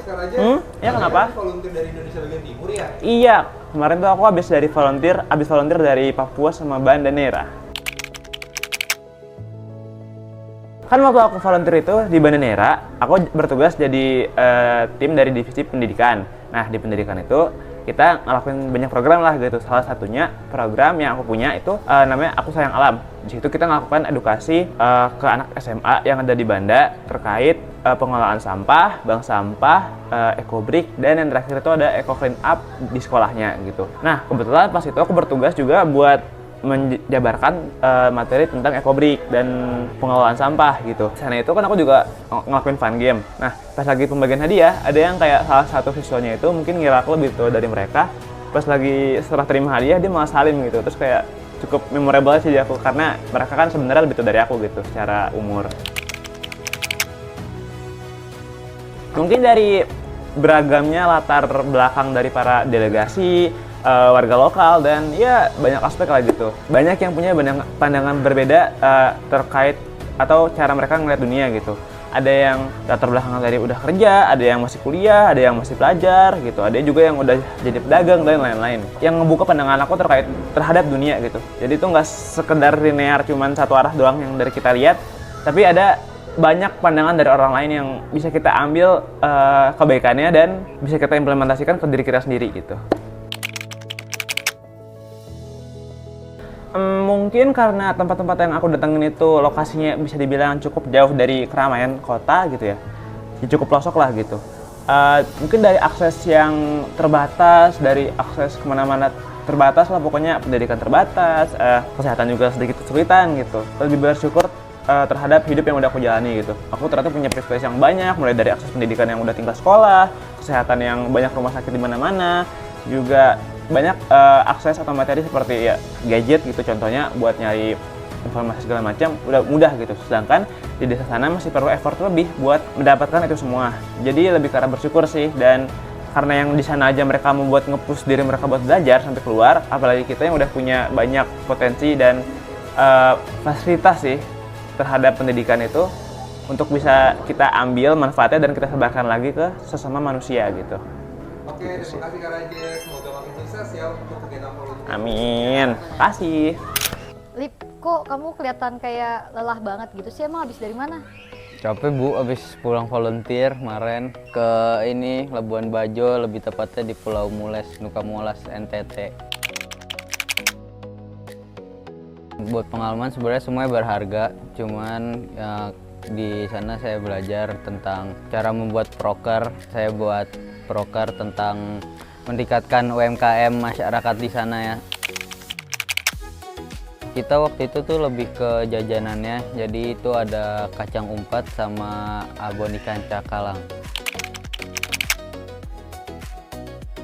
sekarang aja. Ya kenapa? Volunteer dari Indonesia bagian timur ya? Iya, kemarin tuh aku habis volunteer dari Papua sama Banda Neira. Kan waktu aku volunteer itu di Banda Neira, aku bertugas jadi tim dari divisi pendidikan. Nah, di pendidikan itu kita ngelakuin banyak program lah gitu. Salah satunya program yang aku punya itu namanya Aku Sayang Alam. Di situ kita ngelakukan edukasi ke anak SMA yang ada di Banda terkait pengelolaan sampah, bank sampah, ekobrik, dan yang terakhir itu ada eco clean up di sekolahnya gitu. Nah, kebetulan pas itu aku bertugas juga buat menjabarkan materi tentang ekobrik dan pengelolaan sampah gitu. Sana itu kan aku juga ngelakuin fun game. Nah, pas lagi pembagian hadiah, ada yang kayak salah satu siswanya itu mungkin ngira aku lebih tua dari mereka. Pas lagi setelah terima hadiah, dia malah salim gitu. Terus kayak cukup memorable sih di aku karena mereka kan sebenarnya lebih tua dari aku gitu secara umur. Mungkin dari beragamnya latar belakang dari para delegasi, warga lokal, dan ya banyak aspek lah gitu. Banyak yang punya pandangan berbeda terkait atau cara mereka ngeliat dunia gitu. Ada yang latar belakang dari udah kerja, ada yang masih kuliah, ada yang masih belajar gitu. Ada juga yang udah jadi pedagang dan lain-lain. Yang ngebuka pandangan aku terhadap dunia gitu. Jadi itu nggak sekedar linear cuman satu arah doang yang dari kita lihat, tapi ada banyak pandangan dari orang lain yang bisa kita ambil kebaikannya dan bisa kita implementasikan ke diri kita sendiri gitu. Mungkin karena tempat-tempat yang aku datengin itu lokasinya bisa dibilang cukup jauh dari keramaian kota gitu ya, cukup pelosok lah gitu. Mungkin dari akses yang terbatas, dari akses kemana-mana terbatas lah, pokoknya pendidikan terbatas, kesehatan juga sedikit kesulitan gitu. Lebih bersyukur terhadap hidup yang udah aku jalani gitu. Aku ternyata punya privilege yang banyak, mulai dari akses pendidikan yang udah tingkat sekolah, kesehatan yang banyak rumah sakit di mana-mana, juga banyak akses atau materi seperti ya gadget gitu contohnya buat nyari informasi segala macam udah mudah gitu. Sedangkan di desa sana masih perlu effort lebih buat mendapatkan itu semua. Jadi lebih karena bersyukur sih, dan karena yang di sana aja mereka membuat nge-push diri mereka buat belajar sampai keluar, apalagi kita yang udah punya banyak potensi dan fasilitas sih terhadap pendidikan itu untuk bisa kita ambil manfaatnya dan kita sebarkan lagi ke sesama manusia gitu. Oke, terima kasih Kak Rajes. Semoga makin sukses ya untuk kegiatan volunteer. Amin. Kasih. Lip, kok kamu kelihatan kayak lelah banget gitu sih? Emang habis dari mana? Capek Bu, habis pulang volunteer kemarin ke ini Labuan Bajo, lebih tepatnya di Pulau Mules, Nuka Mulas, NTT. Buat pengalaman sebenarnya semuanya berharga, cuman ya, di sana saya belajar tentang cara membuat proker. Saya buat proker tentang meningkatkan UMKM masyarakat di sana ya. Kita waktu itu tuh lebih ke jajanannya, jadi itu ada kacang umpat sama abon ikan cakalang.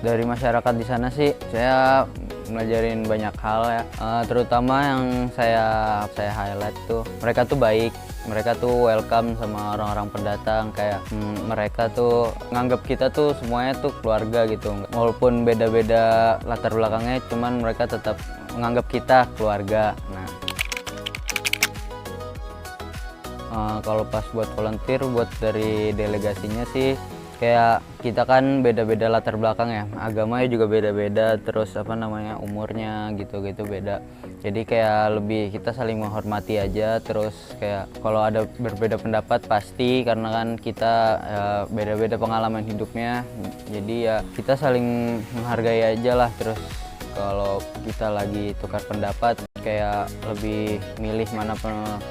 Dari masyarakat di sana sih saya ngajarin banyak hal ya, terutama yang saya highlight tuh mereka tuh baik, mereka tuh welcome sama orang-orang pendatang, kayak mereka tuh nganggap kita tuh semuanya tuh keluarga gitu, walaupun beda-beda latar belakangnya, cuman mereka tetap menganggap kita keluarga. Nah, kalau pas buat volunteer, buat dari delegasinya sih kayak kita kan beda-beda latar belakang ya, agamanya juga beda-beda, terus umurnya gitu-gitu beda. Jadi kayak lebih kita saling menghormati aja, terus kayak kalau ada berbeda pendapat pasti, karena kan kita beda-beda pengalaman hidupnya. Jadi ya kita saling menghargai aja lah. Terus kalau kita lagi tukar pendapat, kayak lebih milih mana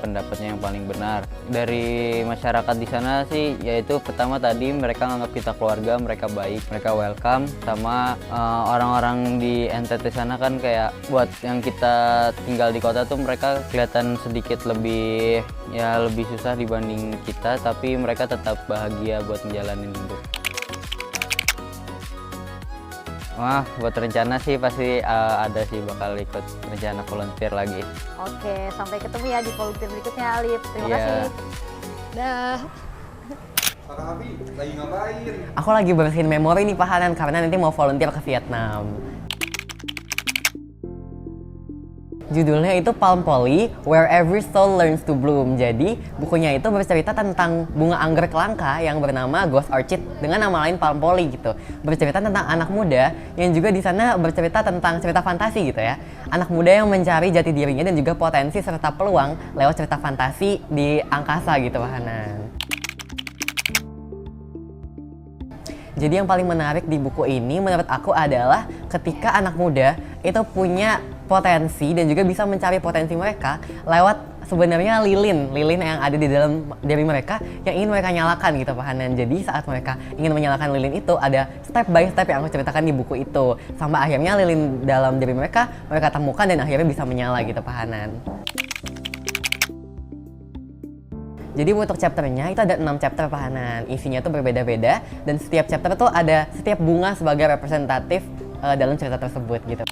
pendapatnya yang paling benar. Dari masyarakat di sana sih, yaitu pertama tadi mereka nganggap kita keluarga, mereka baik, mereka welcome. Sama orang-orang di NTT sana kan kayak buat yang kita tinggal di kota tuh mereka kelihatan sedikit lebih susah dibanding kita, tapi mereka tetap bahagia buat menjalani hidup. Wah, buat rencana sih pasti ada sih, bakal ikut rencana volunteer lagi. Oke, sampai ketemu ya di volunteer berikutnya, Alif. Terima kasih. Dah. Kakak Abi, lagi ngapain? Aku lagi bersihin memori nih Pak Hanan, karena nanti mau volunteer ke Vietnam. Judulnya itu Palm Polly, Where Every Soul Learns to Bloom. Jadi bukunya itu bercerita tentang bunga anggrek langka yang bernama Ghost Orchid dengan nama lain Palm Polly gitu. Bercerita tentang anak muda yang juga di sana bercerita tentang cerita fantasi gitu ya. Anak muda yang mencari jati dirinya dan juga potensi serta peluang lewat cerita fantasi di angkasa gitu Pak Hanan. Jadi yang paling menarik di buku ini menurut aku adalah ketika anak muda itu punya potensi dan juga bisa mencari potensi mereka lewat sebenarnya lilin yang ada di dalam diri mereka yang ingin mereka nyalakan gitu Pak Hanan. Jadi saat mereka ingin menyalakan lilin itu ada step by step yang aku ceritakan di buku itu. Sampai akhirnya lilin dalam diri mereka temukan dan akhirnya bisa menyala gitu Pak Hanan. Jadi untuk chapternya itu ada 6 chapter Pak Hanan. Isinya tuh berbeda-beda dan setiap chapter tuh ada setiap bunga sebagai representatif dalam cerita tersebut gitu.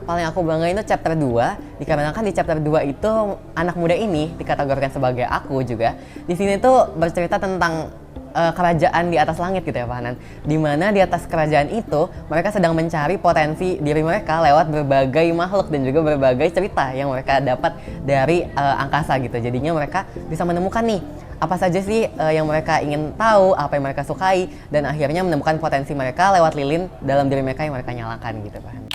Paling aku bangga itu chapter 2, dikarenakan di chapter 2 itu anak muda ini dikategorikan sebagai aku juga. Di sini tuh bercerita tentang kerajaan di atas langit gitu ya Pak Hanan. Dimana di atas kerajaan itu mereka sedang mencari potensi diri mereka lewat berbagai makhluk dan juga berbagai cerita yang mereka dapat dari angkasa gitu. Jadinya mereka bisa menemukan nih apa saja sih yang mereka ingin tahu, apa yang mereka sukai, dan akhirnya menemukan potensi mereka lewat lilin dalam diri mereka yang mereka nyalakan gitu Pak Hanan.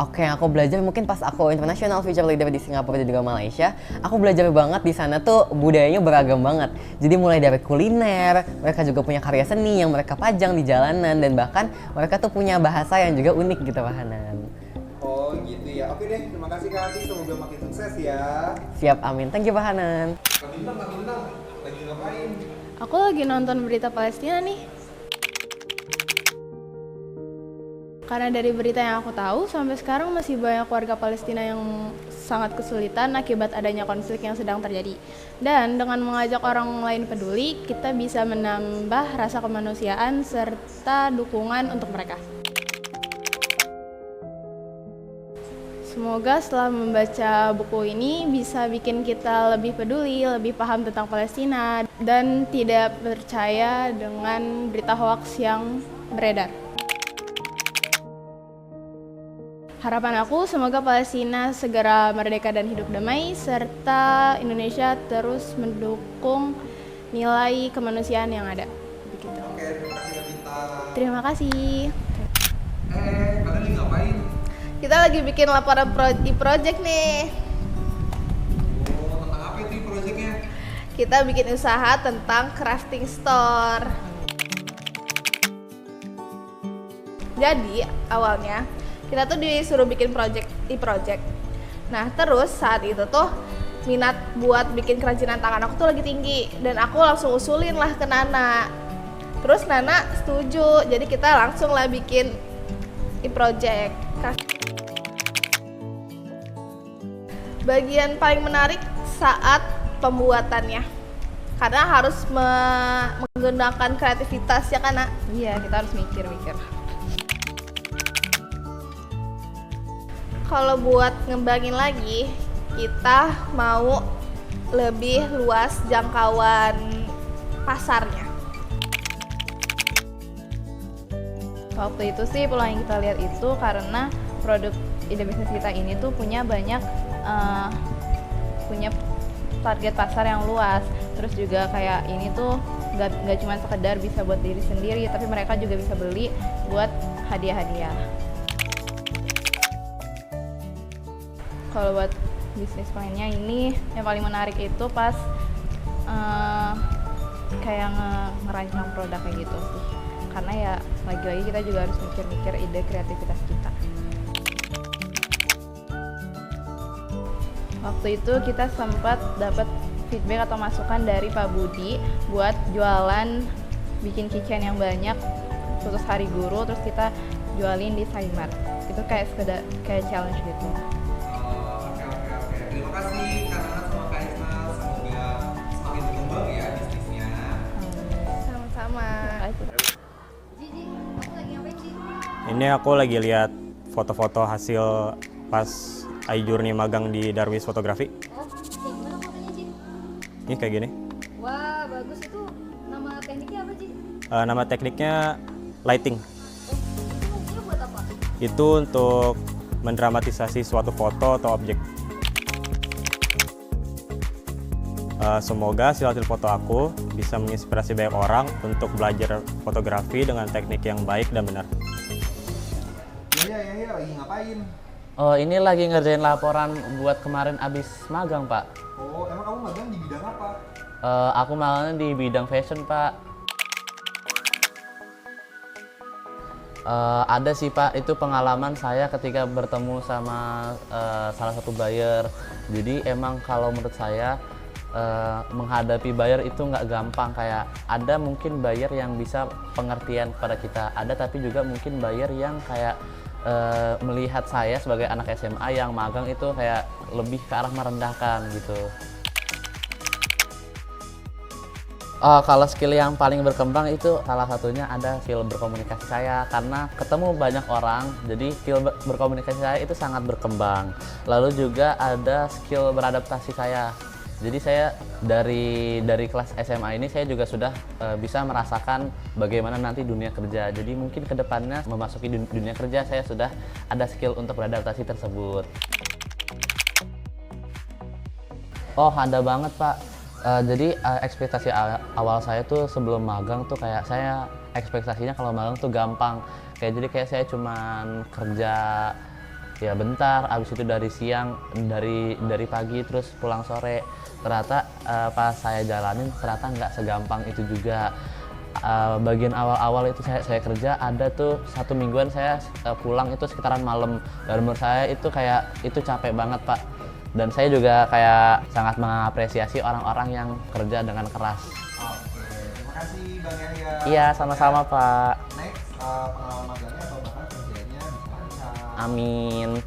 Oke, aku belajar mungkin pas aku International Future Leader di Singapura dan juga Malaysia, aku belajar banget di sana tuh budayanya beragam banget. Jadi mulai dari kuliner, mereka juga punya karya seni yang mereka pajang di jalanan dan bahkan mereka tuh punya bahasa yang juga unik gitu Pak Hanan. Oh gitu ya. Oke deh, terima kasih Kak Ati, semoga makin sukses ya. Siap, amin. Thank you Pak Hanan. Kak Bintang, lagi ngapain? Aku lagi nonton berita Palestina nih. Karena dari berita yang aku tahu, sampai sekarang masih banyak warga Palestina yang sangat kesulitan akibat adanya konflik yang sedang terjadi. Dan dengan mengajak orang lain peduli, kita bisa menambah rasa kemanusiaan serta dukungan untuk mereka. Semoga setelah membaca buku ini bisa bikin kita lebih peduli, lebih paham tentang Palestina, dan tidak percaya dengan berita hoaks yang beredar. Harapan aku semoga Palestina segera merdeka dan hidup damai, serta Indonesia terus mendukung nilai kemanusiaan yang ada. Begitu. Oke, terima kasih Kak Bintang. Terima kasih. Kalian lagi ngapain? Kita lagi bikin laporan project nih. Oh, tentang apa itu proyeknya? Kita bikin usaha tentang crafting store. Jadi awalnya kita tuh disuruh bikin project. Nah terus saat itu tuh minat buat bikin kerajinan tangan aku tuh lagi tinggi dan aku langsung usulin lah ke Nana. Terus Nana setuju, jadi kita langsung lah bikin project. Bagian paling menarik saat pembuatannya, karena harus menggunakan kreativitas ya kan Nak? Iya, kita harus mikir-mikir. Kalau buat ngembangin lagi, kita mau lebih luas jangkauan pasarnya. Waktu itu sih peluang yang kita lihat itu karena produk ide bisnis kita ini tuh punya banyak punya target pasar yang luas. Terus juga kayak ini tuh nggak cuma sekedar bisa buat diri sendiri, tapi mereka juga bisa beli buat hadiah-hadiah. Kalau buat bisnis plannya ini yang paling menarik itu pas kayak ngerancang produk kayak gitu sih. Karena ya lagi-lagi kita juga harus mikir-mikir ide kreativitas kita. Waktu itu kita sempat dapat feedback atau masukan dari Pak Budi buat jualan bikin keychain yang banyak khusus Hari Guru, terus kita jualin di Saimar. Itu kayak challenge gitu. Terima kasih karena sama Kak Ismail, semoga semakin berkembang ya bisnisnya. Sama-sama. Ini aku lagi lihat foto-foto hasil pas iJourney magang di Darwis Fotografi. Oh, kayak gimana fotonya, Ji? Ini kayak gini. Wah, bagus itu. Nama tekniknya apa, Ji? Nama tekniknya lighting. itu untuk mendramatisasi suatu foto atau objek. Semoga hasil foto aku bisa menginspirasi banyak orang untuk belajar fotografi dengan teknik yang baik dan benar. Iya, lagi ngapain? Oh, ini lagi ngerjain laporan buat kemarin abis magang, Pak. Oh, emang kamu magang di bidang apa? Aku magangnya di bidang fashion, Pak. Ada sih, Pak, itu pengalaman saya ketika bertemu sama salah satu buyer. Jadi emang kalau menurut saya menghadapi buyer itu nggak gampang. Kayak ada mungkin buyer yang bisa pengertian kepada kita, ada tapi juga mungkin buyer yang kayak melihat saya sebagai anak SMA yang magang itu kayak lebih ke arah merendahkan gitu. Kalau skill yang paling berkembang itu salah satunya ada skill berkomunikasi saya, karena ketemu banyak orang, jadi skill berkomunikasi saya itu sangat berkembang. Lalu juga ada skill beradaptasi saya. Jadi saya dari kelas SMA ini saya juga sudah bisa merasakan bagaimana nanti dunia kerja. Jadi mungkin kedepannya memasuki dunia kerja saya sudah ada skill untuk beradaptasi tersebut. Oh, ada banget, Pak. Jadi ekspektasi awal saya tuh sebelum magang tuh kayak saya ekspektasinya kalau magang tuh gampang. Jadi saya cuman kerja ya bentar, abis itu dari siang, dari pagi terus pulang sore. Ternyata pas saya jalanin ternyata nggak segampang itu juga. Bagian awal-awal itu saya kerja ada tuh 1 mingguan saya pulang itu sekitaran malam, dan menurut saya itu kayak itu capek banget, Pak. Dan saya juga kayak sangat mengapresiasi orang-orang yang kerja dengan keras. Oke, terima kasih Bang Yahya. Iya, sama-sama, Pak. Next, pengalaman magangnya atau bahkan kerjanya bisa lancar. Amin.